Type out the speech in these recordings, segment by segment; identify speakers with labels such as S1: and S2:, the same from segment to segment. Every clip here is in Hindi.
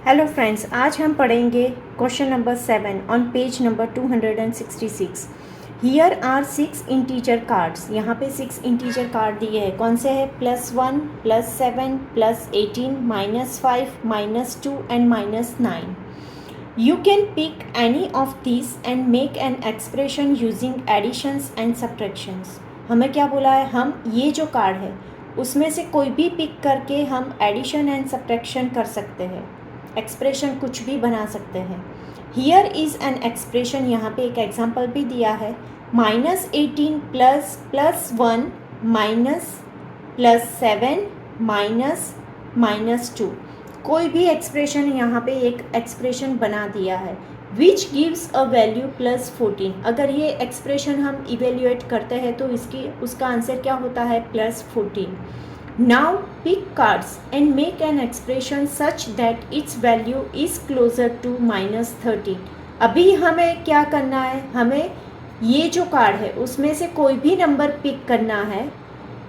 S1: हेलो फ्रेंड्स, आज हम पढ़ेंगे question number 7 on page number 266। Here are 6 integer cards. यहाँ पे 6 इंटीजर कार्ड दिए हैं। कौन से हैं? +1, +7, +18, -5, -2 and -9। You can pick any of these and make an expression using additions and subtractions। हमें क्या बोला है? हम ये जो कार्ड है उसमें से कोई भी पिक करके हम एडिशन एंड सब्ट्रैक्शन कर सकते हैं, एक्सप्रेशन कुछ भी बना सकते हैं। हियर इज़ एन एक्सप्रेशन, यहाँ पे एक एग्जांपल भी दिया है। -18 ++1 ++7 -2। कोई भी एक्सप्रेशन यहाँ पे एक एक्सप्रेशन बना दिया है विच गिव्स अ वैल्यू +14। अगर ये एक्सप्रेशन हम इवेल्यूएट करते हैं तो उसका आंसर क्या होता है? +14। Now pick cards and make an expression such that it's value is closer to -13। अभी हमें क्या करना है? हमें ये जो कार्ड है उसमें से कोई भी नंबर पिक करना है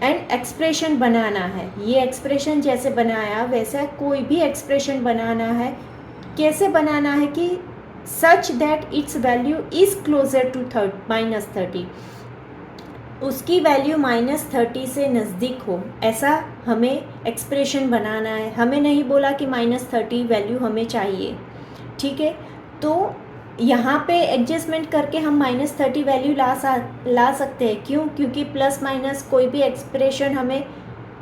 S1: एंड एक्सप्रेशन बनाना है। ये एक्सप्रेशन जैसे बनाया वैसा कोई भी एक्सप्रेशन बनाना है। कैसे बनाना है कि such that it's value is closer to -30, उसकी वैल्यू -30 से नज़दीक हो, ऐसा हमें एक्सप्रेशन बनाना है। हमें नहीं बोला कि -30 वैल्यू हमें चाहिए, ठीक है। तो यहाँ पे एडजस्टमेंट करके हम -30 वैल्यू ला सकते हैं। क्यों? क्योंकि प्लस माइनस कोई भी एक्सप्रेशन हमें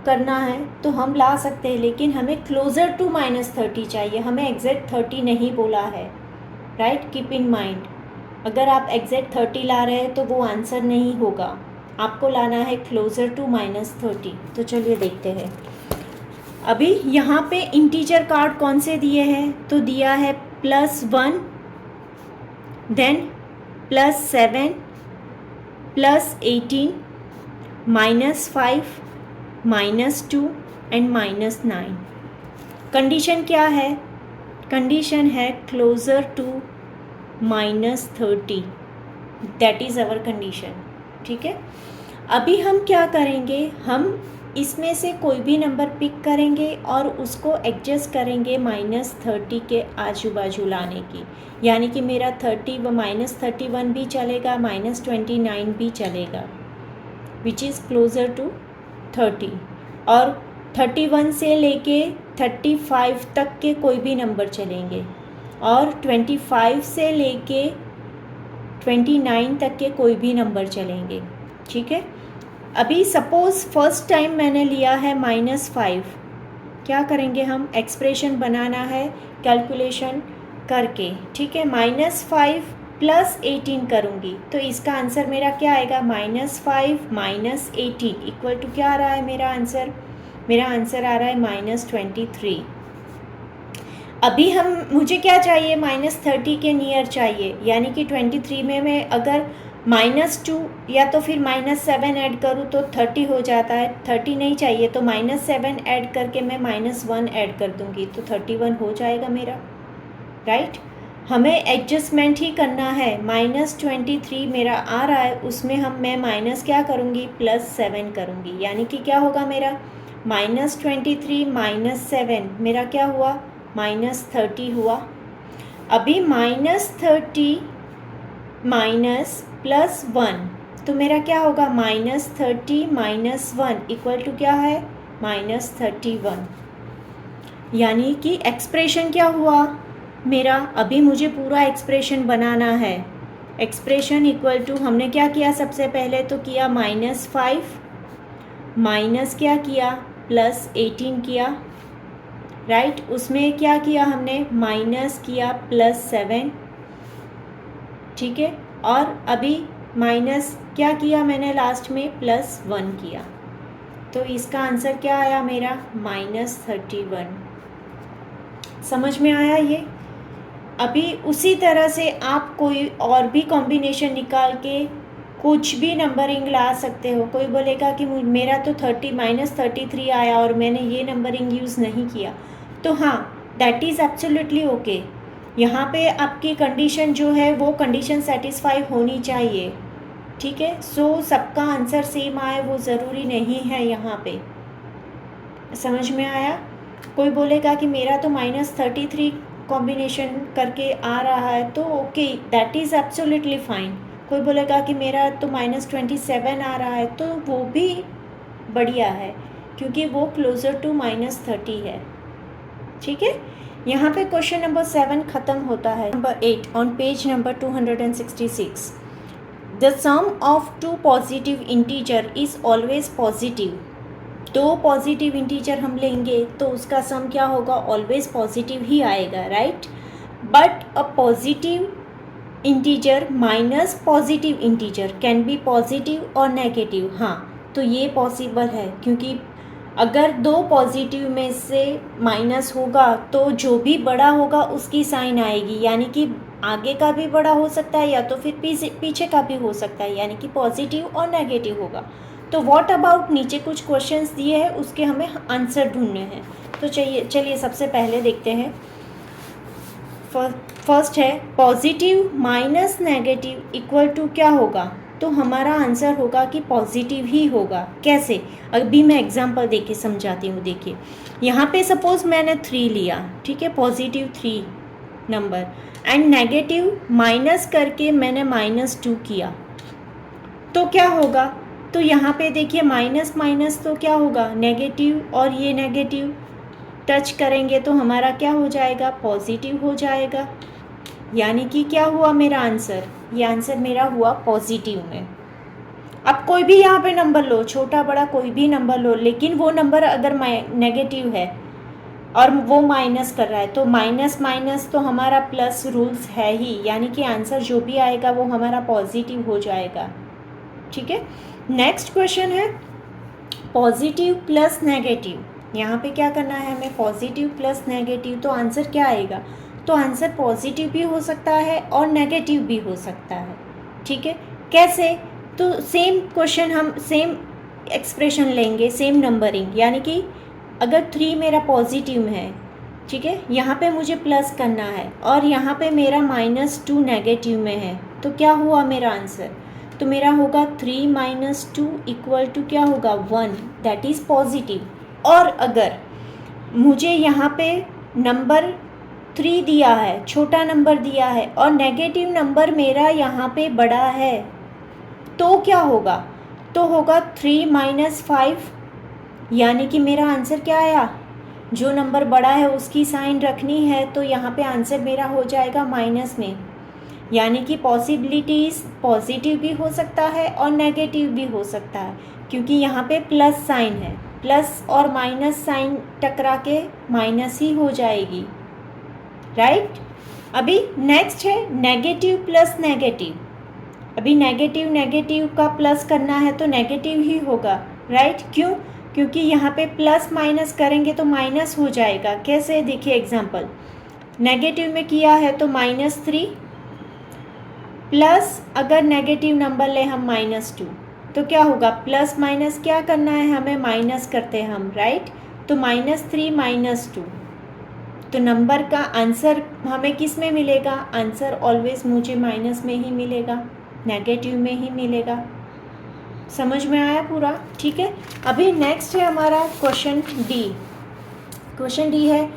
S1: करना है तो हम ला सकते हैं, लेकिन हमें क्लोज़र टू -30 चाहिए। हमें एग्जैक्ट 30 नहीं बोला है, राइट? कीप इन माइंड, अगर आप एग्जैक्ट 30 ला रहे हैं तो वो आंसर नहीं होगा। आपको लाना है क्लोज़र टू -30। तो चलिए देखते हैं। अभी यहाँ पे इंटीजर कार्ड कौन से दिए हैं? तो दिया है +1, देन +7, +18, -5, -2 एंड -9। कंडीशन क्या है? कंडीशन है closer to -30, that is our condition, ठीक है। अभी हम क्या करेंगे? हम इसमें से कोई भी नंबर पिक करेंगे और उसको एडजस्ट करेंगे -30 के आजू बाजू लाने की। यानी कि मेरा -31 भी चलेगा, -29 भी चलेगा, विच इज़ क्लोज़र टू 30। और 31 से लेके 35 तक के कोई भी नंबर चलेंगे, और 25 से लेके 29 तक के कोई भी नंबर चलेंगे, ठीक है। अभी सपोज़ फर्स्ट टाइम मैंने लिया है -5, क्या करेंगे हम? एक्सप्रेशन बनाना है कैलकुलेशन करके, ठीक है। -5 +18 करूँगी तो इसका आंसर मेरा क्या आएगा? -5 -18 इक्वल टू क्या आ रहा है मेरा आंसर? मेरा आंसर आ रहा है -23। अभी मुझे क्या चाहिए? -30 के नियर चाहिए, यानी कि 23 में मैं अगर -2 या तो फिर -7 ऐड करूँ तो 30 हो जाता है। 30 नहीं चाहिए तो -7 ऐड करके मैं -1 ऐड कर दूँगी तो 31 हो जाएगा मेरा, राइट। हमें एडजस्टमेंट ही करना है। -23 मेरा आ रहा है, उसमें मैं माइनस क्या करूँगी? +7 करूँगी, यानी कि क्या होगा मेरा? -23 -7 मेरा क्या हुआ? -30 हुआ। अभी -30 -+1 तो मेरा क्या होगा? -30 -1 इक्वल टू क्या है? -31। यानी कि एक्सप्रेशन क्या हुआ मेरा? अभी मुझे पूरा एक्सप्रेशन बनाना है। एक्सप्रेशन इक्वल टू हमने क्या किया? सबसे पहले तो किया -5 माइनस क्या किया? +18 किया, राइट। उसमें क्या किया हमने? माइनस किया +7, ठीक है। और अभी माइनस क्या किया मैंने? लास्ट में +1 किया, तो इसका आंसर क्या आया मेरा? -31। समझ में आया ये? अभी उसी तरह से आप कोई और भी कॉम्बिनेशन निकाल के कुछ भी नंबरिंग ला सकते हो। कोई बोलेगा कि मेरा तो -33 आया और मैंने ये नंबरिंग यूज़ नहीं किया, तो हाँ, दैट इज़ एब्सोल्युटली ओके। यहाँ पे आपकी कंडीशन जो है वो कंडीशन सेटिस्फाई होनी चाहिए, ठीक है। सो सबका आंसर सेम आए वो ज़रूरी नहीं है यहाँ पे, समझ में आया? कोई बोलेगा कि मेरा तो -33 कॉम्बिनेशन करके आ रहा है, तो okay, that is absolutely fine. कोई बोलेगा कि मेरा तो -27 आ रहा है, तो वो भी बढ़िया है, क्योंकि वो क्लोज़र टू -30 है। ठीक है, यहाँ पे क्वेश्चन नंबर 7 ख़त्म होता है। Number 8 on page number 266, the sum of two positive integer is always positive. दो पॉजिटिव इंटीजर हम लेंगे तो उसका सम क्या होगा, ऑलवेज पॉजिटिव ही आएगा, right? But a positive integer minus positive integer can be positive और नेगेटिव। हाँ, तो ये पॉसिबल है, क्योंकि अगर दो पॉजिटिव में से माइनस होगा तो जो भी बड़ा होगा उसकी साइन आएगी, यानी कि आगे का भी बड़ा हो सकता है या तो फिर पीछे का भी हो सकता है, यानी कि पॉजिटिव और नेगेटिव होगा। तो व्हाट अबाउट, नीचे कुछ क्वेश्चंस दिए हैं, उसके हमें आंसर ढूंढने हैं। तो चलिए सबसे पहले देखते हैं। फर्स्ट है positive minus negative equal to क्या होगा, तो हमारा आंसर होगा कि पॉजिटिव ही होगा। कैसे, अभी मैं एग्जांपल देके समझाती हूँ। देखिए यहाँ पे सपोज मैंने 3 लिया, ठीक है, positive 3 number, and negative minus करके मैंने -2 किया, तो क्या होगा, तो यहाँ पे देखिए माइनस माइनस तो क्या होगा, नेगेटिव, और ये नेगेटिव टच करेंगे तो हमारा क्या हो जाएगा, पॉजिटिव हो जाएगा। यानी कि क्या हुआ मेरा आंसर, ये आंसर मेरा हुआ पॉजिटिव में। अब कोई भी यहाँ पे नंबर लो, छोटा बड़ा कोई भी नंबर लो, लेकिन वो नंबर अगर नेगेटिव है और वो माइनस कर रहा है, तो माइनस माइनस तो हमारा प्लस रूल्स है ही, यानी कि आंसर जो भी आएगा वो हमारा पॉजिटिव हो जाएगा। ठीक है, नेक्स्ट क्वेश्चन है पॉजिटिव प्लस नेगेटिव। यहाँ पे क्या करना है हमें, पॉजिटिव प्लस नेगेटिव, तो आंसर क्या आएगा, तो आंसर पॉजिटिव भी हो सकता है और नेगेटिव भी हो सकता है। ठीक है, कैसे, तो सेम क्वेश्चन, हम सेम एक्सप्रेशन लेंगे, सेम नंबरिंग, यानी कि अगर 3 मेरा पॉजिटिव है, ठीक है, यहाँ पे मुझे प्लस करना है, और यहाँ पे मेरा -2 नेगेटिव में है, तो क्या हुआ मेरा आंसर, तो मेरा होगा 3 - 2 इक्वल टू क्या होगा, 1, दैट इज़ पॉजिटिव। और अगर मुझे यहाँ पे नंबर 3 दिया है, छोटा नंबर दिया है, और नेगेटिव नंबर मेरा यहाँ पे बड़ा है, तो क्या होगा, तो होगा 3 - 5, यानी कि मेरा आंसर क्या आया, जो नंबर बड़ा है उसकी साइन रखनी है, तो यहाँ पे आंसर मेरा हो जाएगा माइनस में। यानी कि पॉसिबिलिटीज़ पॉजिटिव भी हो सकता है और नेगेटिव भी हो सकता है, क्योंकि यहाँ पे प्लस साइन है, प्लस और माइनस साइन टकरा के माइनस ही हो जाएगी, राइट? अभी नेक्स्ट है नेगेटिव प्लस नेगेटिव। अभी नेगेटिव नेगेटिव का प्लस करना है तो नेगेटिव ही होगा, राइट? क्यों? क्योंकि यहाँ पे प्लस माइनस करेंगे तो माइनस हो जाएगा। कैसे, देखिए एग्जांपल, नेगेटिव में किया है तो -3 प्लस, अगर नेगेटिव नंबर ले हम -2, तो क्या होगा, प्लस माइनस क्या करना है हमें, माइनस करते हैं हम, राइट? तो -3 - 2, तो नंबर का आंसर हमें किस में मिलेगा, आंसर ऑलवेज मुझे माइनस में ही मिलेगा, नेगेटिव में ही मिलेगा। समझ में आया पूरा? ठीक है, अभी नेक्स्ट है हमारा क्वेश्चन डी। क्वेश्चन डी है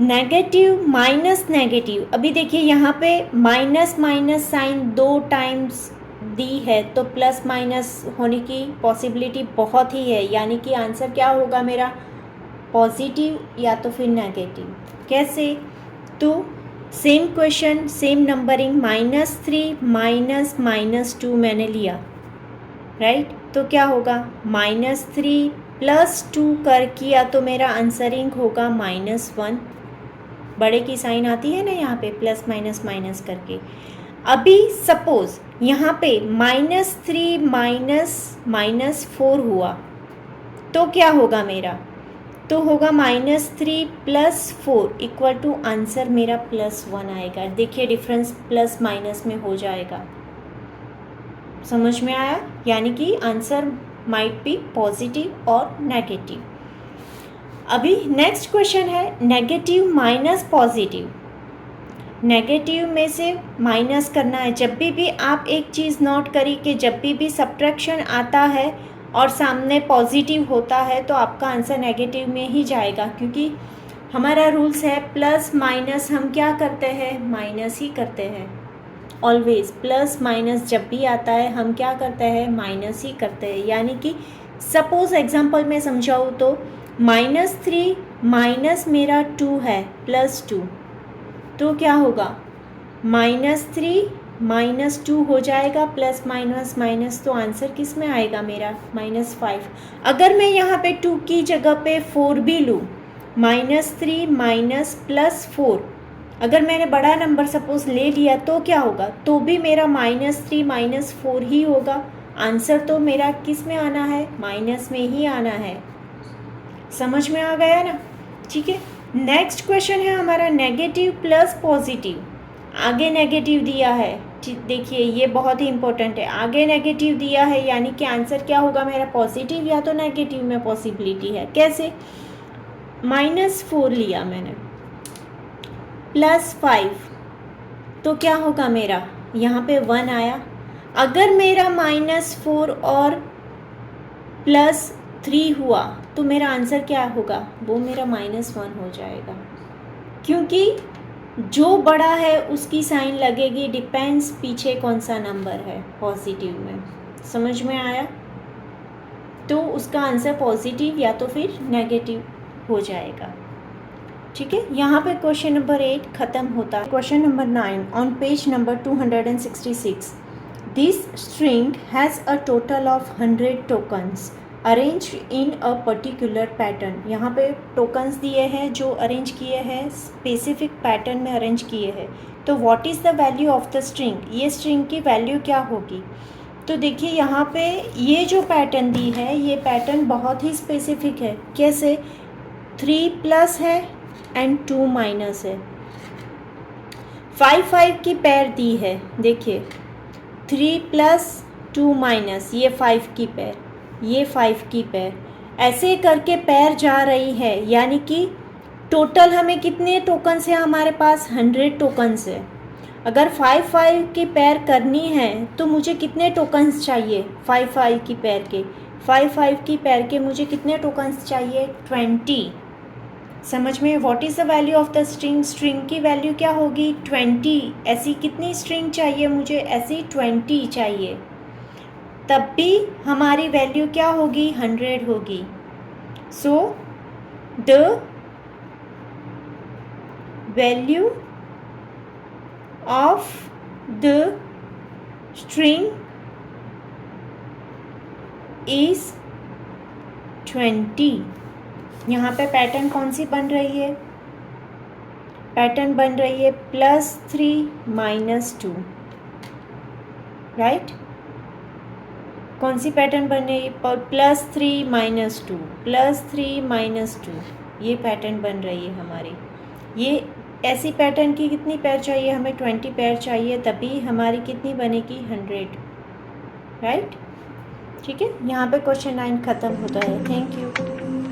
S1: नेगेटिव माइनस नेगेटिव। अभी देखिए यहाँ पे माइनस माइनस साइन 2 टाइम्स दी है, तो प्लस माइनस होने की पॉसिबिलिटी बहुत ही है, यानी कि आंसर क्या होगा मेरा, पॉजिटिव या तो फिर नेगेटिव। कैसे, तो सेम क्वेश्चन सेम नंबरिंग, -3 - -2 मैंने लिया, राइट? तो क्या होगा, -3 + 2 कर किया तो मेरा आंसरिंग होगा -1। बड़े की साइन आती है ना यहाँ पे, प्लस माइनस माइनस करके। अभी सपोज यहाँ पे -3 - -4 हुआ, तो क्या होगा मेरा, तो होगा -3 + 4 इक्वल टू आंसर मेरा +1 आएगा। देखिए डिफरेंस प्लस माइनस में हो जाएगा। समझ में आया? यानी कि आंसर माइट बी पॉजिटिव और नेगेटिव। अभी नेक्स्ट क्वेश्चन है नेगेटिव माइनस पॉजिटिव। नेगेटिव में से माइनस करना है। जब भी आप एक चीज़ नोट करिए कि जब भी सब्ट्रैक्शन आता है और सामने पॉजिटिव होता है तो आपका आंसर नेगेटिव में ही जाएगा, क्योंकि हमारा रूल्स है प्लस माइनस हम क्या करते हैं, माइनस ही करते हैं। ऑलवेज प्लस माइनस जब भी आता है हम क्या करते हैं, माइनस ही करते हैं। यानी कि सपोज एग्जांपल में समझाऊँ तो -3 माइनस मेरा 2 है प्लस 2, तो क्या होगा, -3 -2 हो जाएगा, प्लस माइनस माइनस, तो आंसर किस में आएगा मेरा, -5। अगर मैं यहाँ पे 2 की जगह पे 4 भी लूँ, -3 माइनस प्लस 4, अगर मैंने बड़ा नंबर सपोज ले लिया तो क्या होगा, तो भी मेरा -3 -4 ही होगा। आंसर तो मेरा किस में आना है, माइनस में ही आना है। समझ में आ गया ना, ठीक है। नेक्स्ट क्वेश्चन है हमारा नेगेटिव प्लस पॉजिटिव। आगे नेगेटिव दिया है, देखिए ये बहुत ही इंपॉर्टेंट है। आगे नेगेटिव दिया है यानी कि आंसर क्या होगा मेरा, पॉजिटिव या तो नेगेटिव में पॉसिबिलिटी है। कैसे, -4 लिया मैंने +5, तो क्या होगा मेरा, यहाँ पे 1 आया। अगर मेरा -4 और +3 हुआ तो मेरा आंसर क्या होगा, वो मेरा -1 हो जाएगा, क्योंकि जो बड़ा है उसकी साइन लगेगी, डिपेंड्स पीछे कौन सा नंबर है पॉजिटिव में। समझ में आया, तो उसका आंसर पॉजिटिव या तो फिर नेगेटिव हो जाएगा, ठीक है। यहाँ पे क्वेश्चन नंबर 8 ख़त्म होता है। Question number 9 on page number 266, this string has a total of 100 tokens arrange in a particular pattern. यहाँ पे टोकन्स दिए हैं जो अरेंज किए हैं स्पेसिफिक पैटर्न में अरेंज किए हैं। तो what is the value of the string, ये स्ट्रिंग की वैल्यू क्या होगी। तो देखिए यहाँ पे ये जो पैटर्न दी है ये पैटर्न बहुत ही स्पेसिफिक है। कैसे, 3 प्लस है एंड 2 माइनस है, 5 की पैर दी है। देखिए 3 प्लस 2 माइनस, ये 5 की पैर, ये 5 की पैर, ऐसे करके पैर जा रही है। यानी कि टोटल हमें कितने टोकन्स हैं हमारे पास, 100 टोकन्स है। अगर 5 की पैर करनी है तो मुझे कितने टोकन्स चाहिए, 5 की पैर के, 5 की पैर के मुझे कितने टोकन्स चाहिए, 20। समझ में, what is the value of the string, string की वैल्यू क्या होगी, 20। ऐसी कितनी स्ट्रिंग चाहिए मुझे, ऐसी 20 चाहिए, तब भी हमारी वैल्यू क्या होगी, 100 होगी। So the value of the string is 20। यहाँ पे पैटर्न कौन सी बन रही है, पैटर्न बन रही है +3 -2, राइट। कौन सी पैटर्न बन रही है, +3 -2, +3 -2, ये पैटर्न बन रही है हमारी। ये ऐसी पैटर्न की कितनी पैर चाहिए हमें, 20 पैर चाहिए, तभी हमारी कितनी बनेगी, 100, राइट। ठीक है, यहाँ पे क्वेश्चन 9 ख़त्म होता है। Thank you.